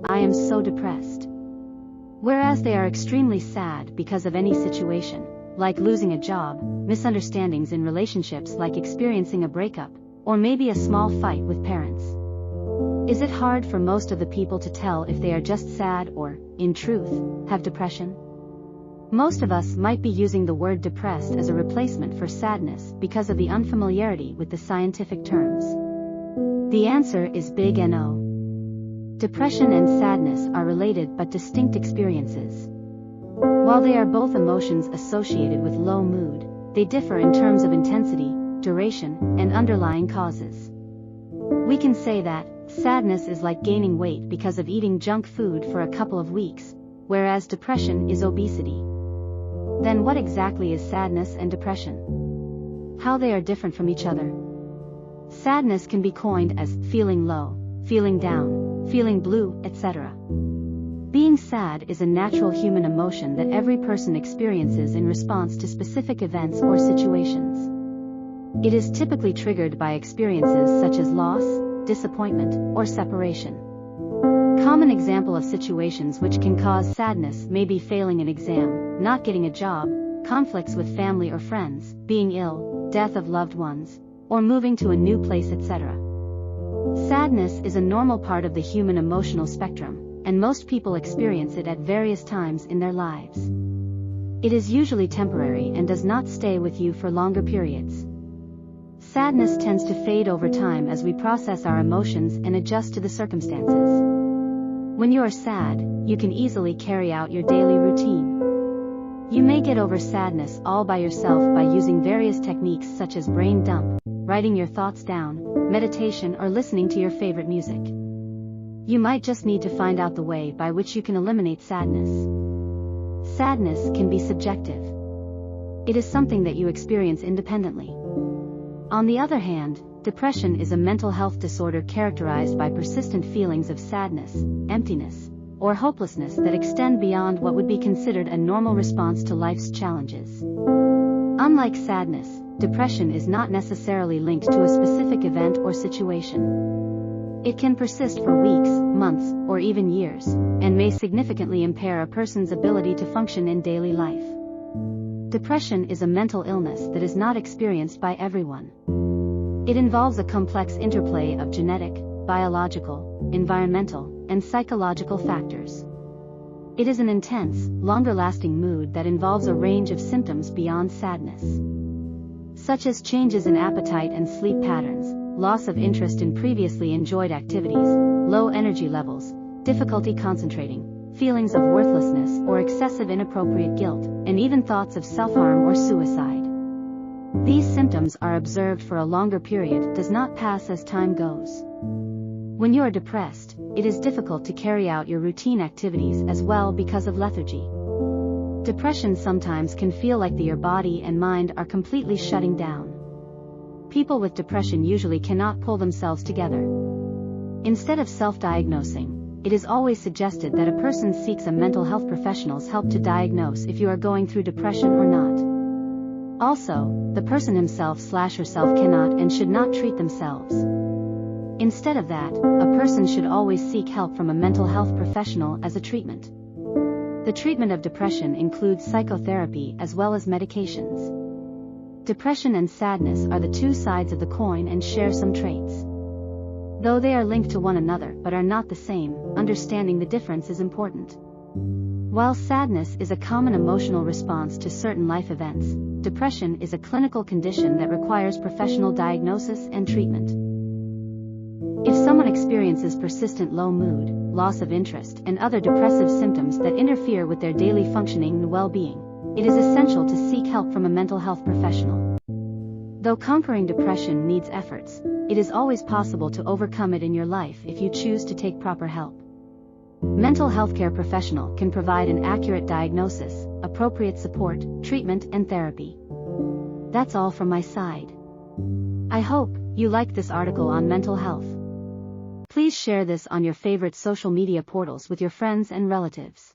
"I am so depressed." Whereas they are extremely sad because of any situation, like losing a job, misunderstandings in relationships like experiencing a breakup, or maybe a small fight with parents. Is it hard for most of the people to tell if they are just sad or, in truth, have depression? Most of us might be using the word depressed as a replacement for sadness because of the unfamiliarity with the scientific terms. The answer is big No. Depression and sadness are related but distinct experiences. While they are both emotions associated with low mood, they differ in terms of intensity, duration, and underlying causes. We can say that sadness is like gaining weight because of eating junk food for a couple of weeks, whereas depression is obesity. Then what exactly is sadness and depression? How they are different from each other? Sadness can be coined as feeling low, feeling down, feeling blue, etc. Being sad is a natural human emotion that every person experiences in response to specific events or situations. It is typically triggered by experiences such as loss, disappointment, or separation. Common example of situations which can cause sadness may be failing an exam, not getting a job, conflicts with family or friends, being ill, death of loved ones, or moving to a new place, etc. Sadness is a normal part of the human emotional spectrum, and most people experience it at various times in their lives. It is usually temporary and does not stay with you for longer periods. Sadness tends to fade over time as we process our emotions and adjust to the circumstances. When you are sad, you can easily carry out your daily routine. You may get over sadness all by yourself by using various techniques such as brain dump, writing your thoughts down, meditation, or listening to your favorite music. You might just need to find out the way by which you can eliminate sadness. Sadness can be subjective. It is something that you experience independently. On the other hand, depression is a mental health disorder characterized by persistent feelings of sadness, emptiness, or hopelessness that extend beyond what would be considered a normal response to life's challenges. Unlike sadness, depression is not necessarily linked to a specific event or situation. It can persist for weeks, months, or even years, and may significantly impair a person's ability to function in daily life. Depression is a mental illness that is not experienced by everyone. It involves a complex interplay of genetic, biological, environmental, and psychological factors. It is an intense, longer-lasting mood that involves a range of symptoms beyond sadness, such as changes in appetite and sleep patterns, loss of interest in previously enjoyed activities, low energy levels, difficulty concentrating, feelings of worthlessness or excessive inappropriate guilt, and even thoughts of self-harm or suicide. These symptoms are observed for a longer period, does not pass as time goes. When you are depressed, it is difficult to carry out your routine activities as well because of lethargy. Depression sometimes can feel like your body and mind are completely shutting down. People with depression usually cannot pull themselves together. Instead of self-diagnosing, it is always suggested that a person seeks a mental health professional's help to diagnose if you are going through depression or not. Also, the person himself/herself cannot and should not treat themselves. Instead of that, a person should always seek help from a mental health professional as a treatment. The treatment of depression includes psychotherapy as well as medications. Depression and sadness are the two sides of the coin and share some traits. Though they are linked to one another but are not the same, understanding the difference is important. While sadness is a common emotional response to certain life events, depression is a clinical condition that requires professional diagnosis and treatment. If someone experiences persistent low mood, loss of interest, and other depressive symptoms that interfere with their daily functioning and well-being, it is essential to seek help from a mental health professional. Though conquering depression needs efforts, it is always possible to overcome it in your life if you choose to take proper help. Mental health care professional can provide an accurate diagnosis, appropriate support, treatment, and therapy. That's all from my side. I hope you liked this article on mental health. Please share this on your favorite social media portals with your friends and relatives.